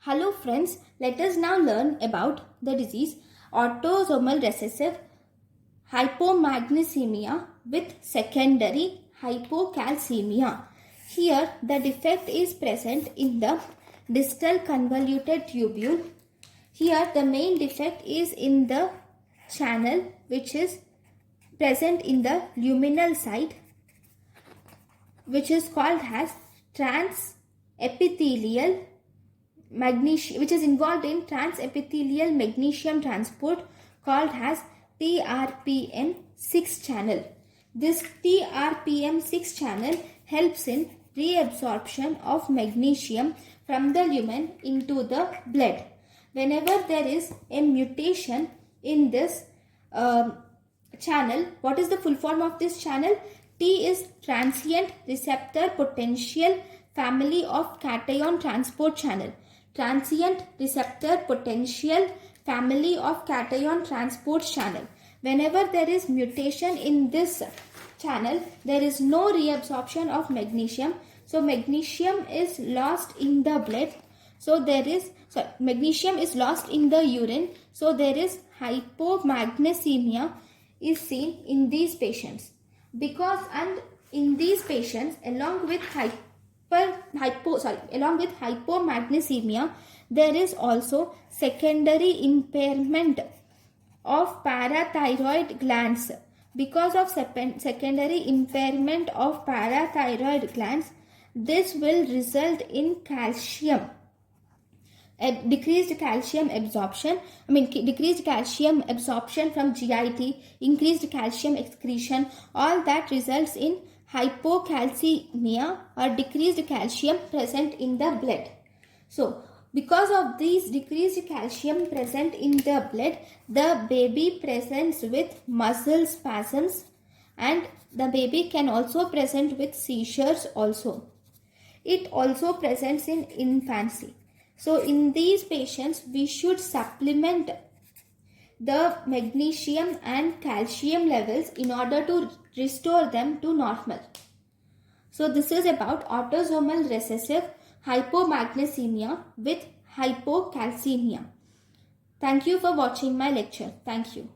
Hello friends, let us now learn about the disease autosomal recessive hypomagnesemia with secondary hypocalcemia. Here the defect is present in the distal convoluted tubule. Here the main defect is in the channel which is present in the luminal side, which is called as transepithelial magnesium, which is involved in transepithelial magnesium transport, called as TRPM6 channel. This TRPM6 channel helps in reabsorption of magnesium from the lumen into the blood. Whenever there is a mutation in this channel, what is the full form of this channel? T is transient receptor potential family of cation transport channel. Transient receptor potential family of cation transport channel. Whenever there is mutation in this channel, there is no reabsorption of magnesium. So magnesium is lost in the blood. Magnesium is lost in the urine. So there is hypomagnesemia is seen in these patients. In these patients, along with hypomagnesemia, there is also secondary impairment of parathyroid glands. Because of secondary impairment of parathyroid glands, this will result in decreased calcium absorption from GIT, increased calcium excretion. All that results in hypocalcemia or decreased calcium present in the blood. So because of these decreased calcium present in the blood, the baby presents with muscle spasms, and the baby can also present with seizures also. It also presents in infancy. So in these patients, we should supplement the magnesium and calcium levels in order to restore them to normal. So this is about autosomal recessive hypomagnesemia with hypocalcemia. Thank you for watching my lecture. Thank you.